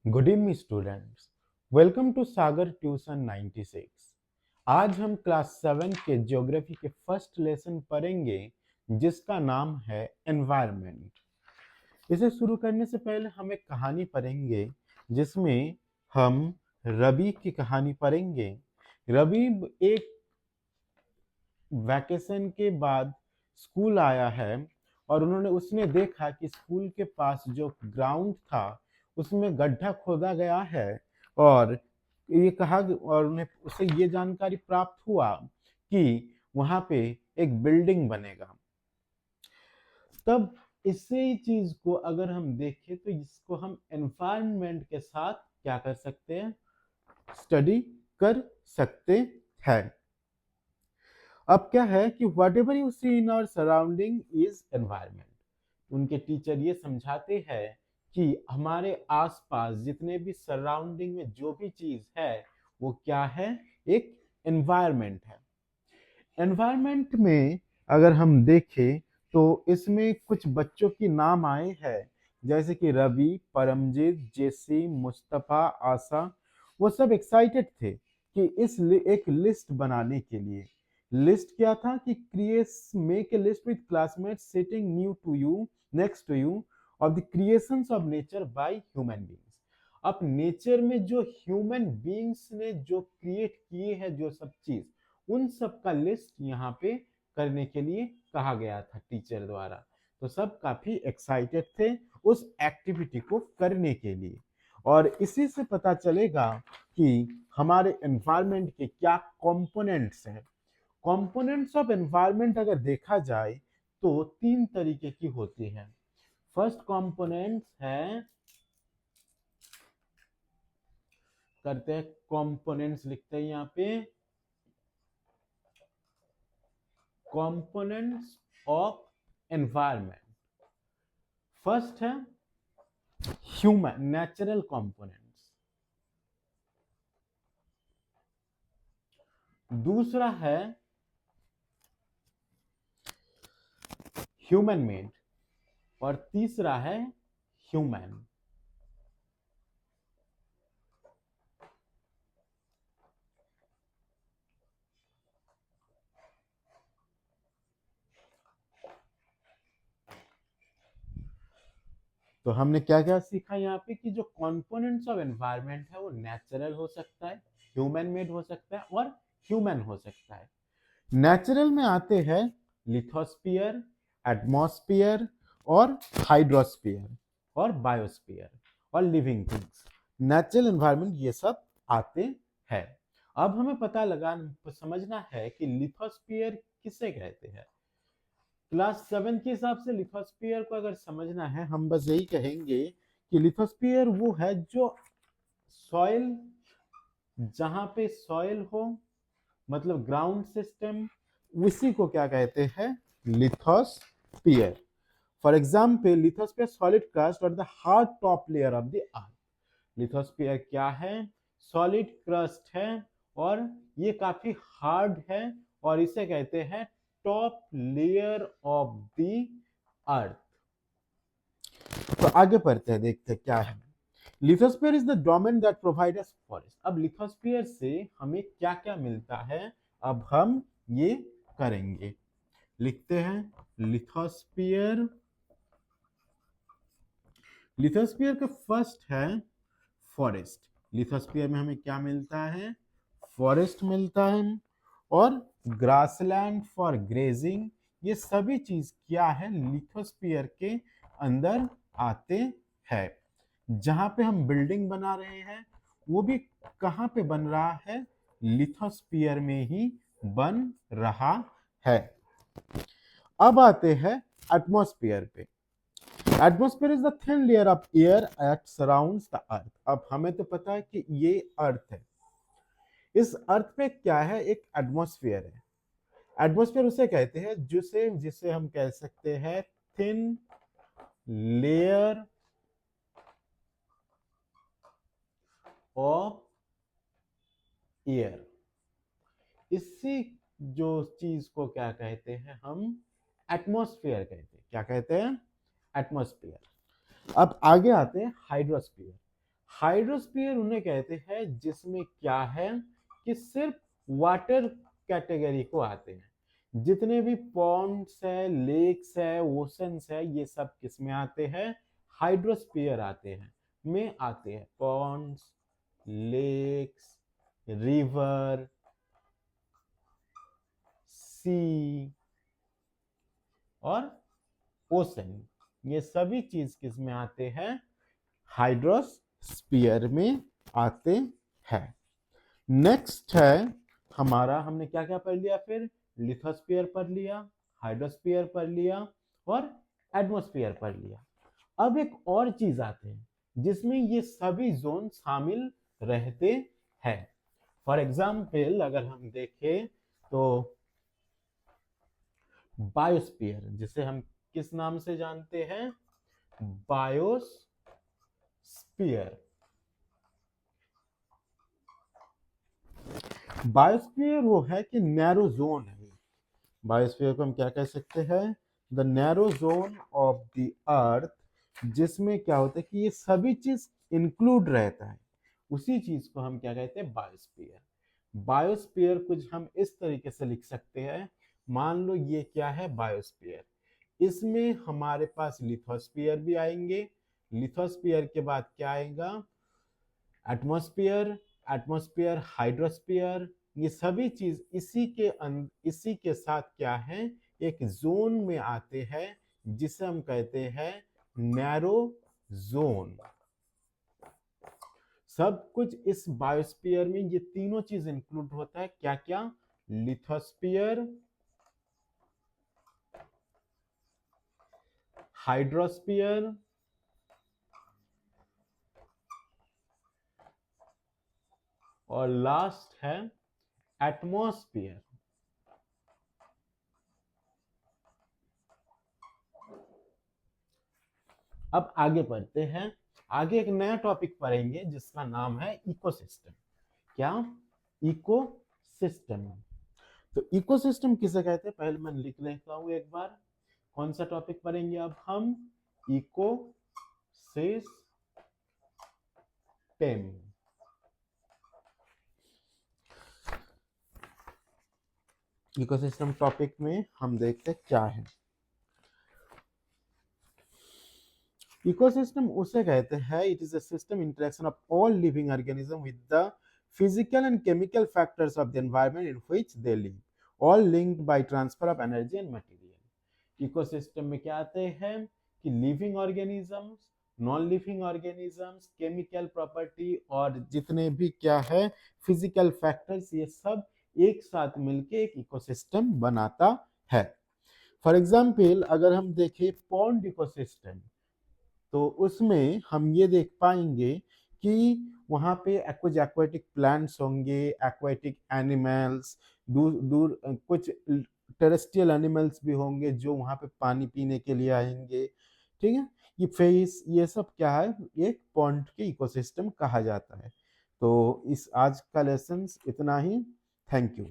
Good evening students, welcome to Sagar tuition 96। आज हम class 7 के ज्योग्राफी के फर्स्ट लेसन पढ़ेंगे जिसका नाम है एनवायरनमेंट। इसे शुरू करने से पहले हम एक कहानी पढ़ेंगे जिसमें हम रवि की कहानी पढ़ेंगे। रवि एक वैकेशन के बाद स्कूल आया है और उसने देखा कि स्कूल के पास जो ग्राउंड था उसमें गड्ढा खोदा गया है और ये कहा और उन्हें उसे ये जानकारी प्राप्त हुआ कि वहां पे एक बिल्डिंग बनेगा। तब इसी चीज को अगर हम देखें तो इसको हम एनवायरनमेंट के साथ क्या कर सकते हैं, स्टडी कर सकते हैं। अब क्या है कि whatever you see in our surrounding is environment. उनके टीचर ये समझाते हैं कि हमारे आसपास जितने भी सराउंडिंग में जो भी चीज है वो क्या है, एक एनवायरमेंट है। एनवायरमेंट में अगर हम देखें तो इसमें कुछ बच्चों की नाम आए हैं जैसे कि रवि, परमजीत, जेसी, मुस्तफा, आशा। वो सब एक्साइटेड थे कि एक लिस्ट बनाने के लिए। लिस्ट क्या था कि create make a list with classmates sitting new to you next to you of the creations of nature by human beings. अब नेचर में जो ह्यूमन बीइंग्स ने जो क्रिएट किए हैं जो सब चीज, उन सब का लिस्ट यहाँ पे करने के लिए कहा गया था टीचर द्वारा। तो सब काफी एक्साइटेड थे उस एक्टिविटी को करने के लिए। और इसी से पता चलेगा कि हमारे एनवायरनमेंट के क्या कंपोनेंट्स हैं। कंपोनेंट्स ऑफ एनवायरनमेंट अगर देखा जाए तो तीन तरीके की होती हैं। फर्स्ट कंपोनेंट्स है, करते हैं कंपोनेंट्स, लिखते हैं यहाँ पे कंपोनेंट्स ऑफ एनवायरनमेंट। फर्स्ट है ह्यूमन नेचुरल कंपोनेंट्स, दूसरा है ह्यूमन मेड और तीसरा है ह्यूमन। तो हमने क्या क्या सीखा यहाँ पे कि जो कंपोनेंट्स ऑफ एनवायरनमेंट है वो नेचुरल हो सकता है, ह्यूमन मेड हो सकता है और ह्यूमन हो सकता है। नेचुरल में आते हैं लिथोस्फीयर, एटमॉस्फेयर और हाइड्रोस्फीयर और बायोस्फीयर और लिविंग थिंग्स। नेचुरल एनवायरनमेंट ये सब आते हैं। अब हमें पता लगा समझना है कि लिथोस्फीयर किसे कहते हैं। क्लास 7 के हिसाब से लिथोस्फीयर को अगर समझना है हम बस यही कहेंगे कि लिथोस्फीयर वो है जो सॉइल, जहां पे सॉइल हो मतलब ग्राउंड सिस्टम, उसी को क्या कहते हैं, lithosphere. For example lithosphere solid crust और the hard top layer of the earth. Lithosphere क्या है, सॉलिड क्रस्ट है और ये काफी हार्ड है और इसे कहते हैं टॉप लेयर ऑफ द अर्थ। तो आगे पढ़ते हैं, देखते हैं क्या है। Lithosphere is the domain that provide us forest. अब लिथोस्फीयर से हमें क्या क्या मिलता है, अब हम ये करेंगे। लिखते हैं लिथोस्फीयर। लिथोस्फीयर का फर्स्ट है फॉरेस्ट। लिथोस्फीयर में हमें क्या मिलता है, फॉरेस्ट मिलता है और ग्रासलैंड फॉर ग्रेजिंग। ये सभी चीज क्या है, लिथोस्फीयर के अंदर आते हैं। जहां पे हम बिल्डिंग बना रहे हैं वो भी कहां पे बन रहा है, लिथोस्फीयर में ही बन रहा है। अब आते हैं एटमॉस्फेयर पे। Atmosphere is the thin layer of air that surrounds the earth. अब हमें तो पता है कि ये अर्थ है, इस अर्थ पे क्या है, एक एटमॉस्फेयर है। एटमॉस्फेयर उसे कहते हैं जिसे जिसे हम कह सकते हैं थिन लेयर ऑफ एयर। इसी जो चीज को क्या कहते हैं हम, एटमॉस्फेयर कहते हैं। क्या कहते हैं, एटमॉस्फेयर। अब आगे आते हैं हाइड्रोस्फीयर। हाइड्रोस्फीयर उन्हें कहते हैं जिसमें क्या है कि सिर्फ वाटर कैटेगरी को आते हैं। जितने भी पॉन्ड्स है, लेक्स है, ओशंस है, ये सब किस में आते हैं? हाइड्रोस्फीयर आते हैं, में आते हैं। पॉन्ड्स, लेक्स, रिवर, सी और ओशन, ये सभी चीज किस में आते हैं? हाइड्रोस्फीयर में आते हैं। नेक्स्ट है हमारा, हमने क्या क्या पढ़ लिया फिर? लिथोस्फीयर पढ़ लिया, हाइड्रोस्फीयर पढ़ लिया और एटमॉस्फेयर पढ़ लिया। अब एक और चीज आते हैं जिसमें ये सभी जोन शामिल रहते हैं। फॉर एग्जाम्पल अगर हम देखें तो बायोस्फीयर, जिसे हम किस नाम से जानते हैं? बायोस्फीयर। बायोस्फीयर वो है कि नैरो जोन है। बायोस्फीयर को हम क्या कह सकते हैं? The narrow zone of the अर्थ, जिसमें क्या होता है कि ये सभी चीज इंक्लूड रहता है, उसी चीज को हम क्या कहते हैं? बायोस्फीयर। बायोस्फीयर कुछ हम इस तरीके से लिख सकते हैं, मान लो ये क्या है? बायोस्फीयर। इसमें हमारे पास लिथोस्फीयर भी आएंगे, लिथोस्फीयर के बाद क्या आएगा? एटमॉस्फेयर, एटमॉस्फेयर, हाइड्रोस्फीयर, ये सभी चीज इसी के साथ क्या है? एक जोन में आते हैं जिसे हम कहते हैं नैरो जोन। सब कुछ इस बायोस्फीयर में ये तीनों चीज इंक्लूड होता है। क्या क्या? लिथोस्फीयर, हाइड्रोस्फीयर और लास्ट है एटमॉस्फेयर। अब आगे बढ़ते हैं, आगे एक नया टॉपिक पढ़ेंगे जिसका नाम है इकोसिस्टम। क्या? इकोसिस्टम। तो इकोसिस्टम किसे कहते हैं पहले मैं लिख लेता हूं एक बार। कौन सा टॉपिक पढ़ेंगे अब हम? इकोसिस्टम। इकोसिस्टम टॉपिक में हम देखते हैं क्या है। इकोसिस्टम उसे कहते हैं, it is a system interaction of all living organism with the physical and chemical factors of the environment in which they live, all linked by transfer of energy and material। Ecosystem में क्या आते हैं कि living organisms, non living organisms, chemical property और जितने भी क्या है फिजिकल फैक्टर्स, ये सब एक साथ मिलके एक इकोसिस्टम बनाता है। फॉर एग्जाम्पल अगर हम देखें पॉन्ड इकोसिस्टम, तो उसमें हम ये देख पाएंगे कि वहाँ पे कुछ एक्वाटिक प्लांट्स होंगे, एक्वाटिक एनिमल्स, दूर दूर कुछ टेरेस्ट्रियल एनिमल्स भी होंगे जो वहाँ पे पानी पीने के लिए आएंगे। ठीक है, ये फेस, ये सब क्या है? एक पॉन्ड के इकोसिस्टम कहा जाता है। तो इस आज का लेसन इतना ही। Thank you.